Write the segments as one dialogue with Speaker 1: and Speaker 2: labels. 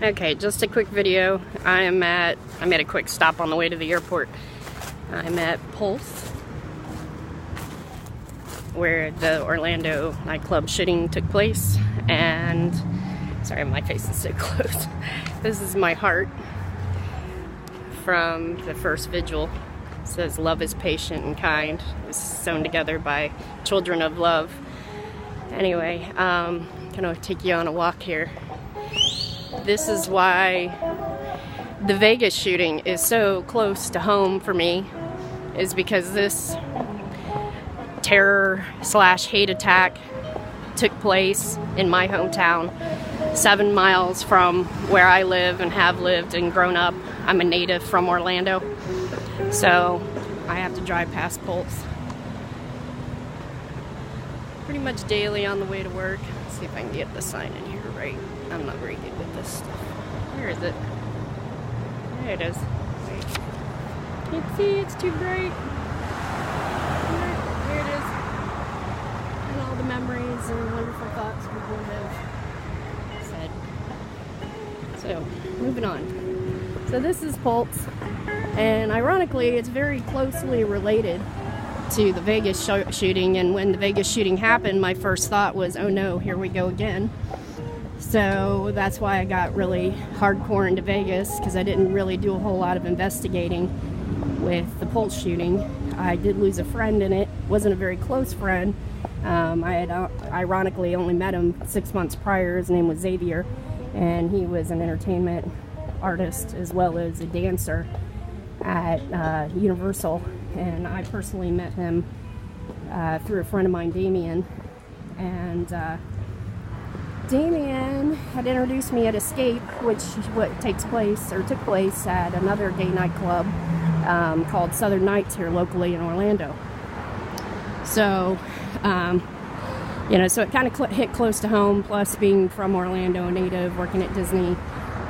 Speaker 1: Okay, just a quick video. I made a quick stop on the way to the airport. I'm at Pulse, where the Orlando nightclub shooting took place. And sorry, my face is so close. This is my heart from the first vigil. It says, "Love is patient and kind." It was sewn together by Children of Love. Anyway, I'm gonna take you on a walk here. This is why the Vegas shooting is so close to home for me, is because this terror/hate attack took place in my hometown, 7 miles from where I live and have lived and grown up. I'm a native from Orlando, so I have to drive past Pulse pretty much daily on the way to work. Let's see if I can get the sign in here right. I'm not very good with this stuff. Where is it? There it is. Wait. Can't see, it's too bright. There it is. And all the memories and wonderful thoughts people have said. So, moving on. So this is Pulse, and ironically, it's very closely related to the Vegas shooting. And when the Vegas shooting happened, my first thought was, oh no, here we go again. So that's why I got really hardcore into Vegas, because I didn't really do a whole lot of investigating with the Pulse shooting. I did lose a friend in it. Wasn't a very close friend. I had ironically only met him 6 months prior. His name was Xavier, and he was an entertainment artist as well as a dancer at Universal. And I personally met him through a friend of mine, Damien. And Damien had introduced me at Escape, which took place at another gay nightclub called Southern Nights here locally in Orlando. So, so it kind of hit close to home. Plus, being from Orlando, a native, working at Disney,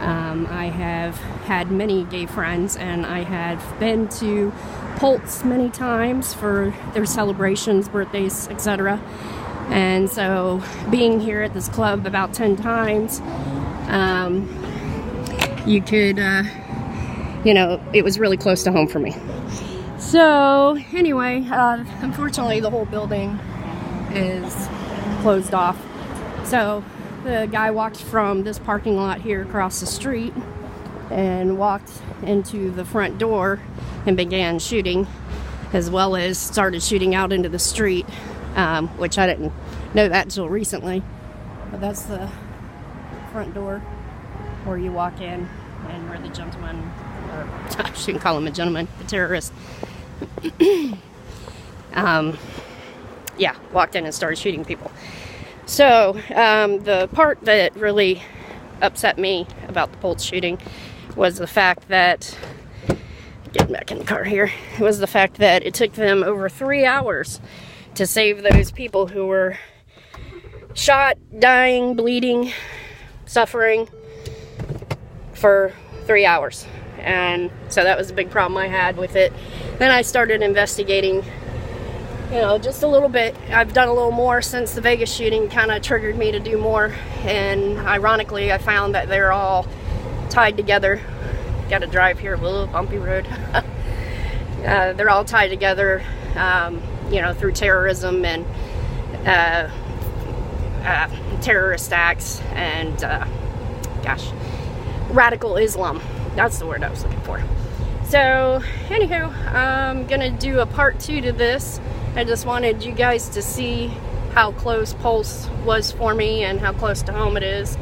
Speaker 1: I have had many gay friends, and I have been to Pulse many times for their celebrations, birthdays, etc. And so, being here at this club about 10 times, you could, it was really close to home for me. So, anyway, unfortunately, the whole building is closed off. So, the guy walked from this parking lot here across the street and walked into the front door and began shooting, as well as started shooting out into the street. Which I didn't know that until recently. But that's the front door where you walk in, and where the gentleman, or I shouldn't call him a gentleman, the terrorist, walked in and started shooting people. So, the part that really upset me about the Pulse shooting was the fact that, getting back in the car here, was the fact that it took them over 3 hours to save those people who were shot, dying, bleeding, suffering for 3 hours. And so that was a big problem I had with it. Then I started investigating, just a little bit. I've done a little more since the Vegas shooting kind of triggered me to do more. And ironically, I found that they're all tied together. Got to drive here, a little bumpy road. They're all tied together, through terrorism and terrorist acts and, radical Islam. That's the word I was looking for. So, anywho, I'm gonna do a part 2 to this. I just wanted you guys to see how close Pulse was for me and how close to home it is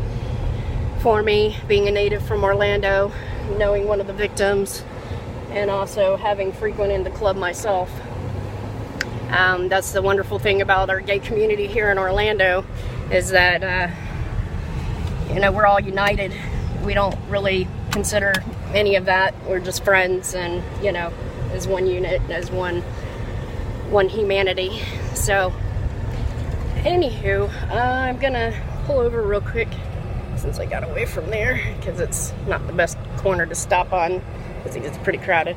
Speaker 1: for me, being a native from Orlando, knowing one of the victims, and also having frequented the club myself. That's the wonderful thing about our gay community here in Orlando, is that, we're all united. We don't really consider any of that. We're just friends and, as one unit, as one humanity. So, anywho, I'm gonna pull over real quick since I got away from there, because it's not the best corner to stop on, because it gets pretty crowded.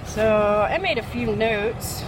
Speaker 1: So, I made a few notes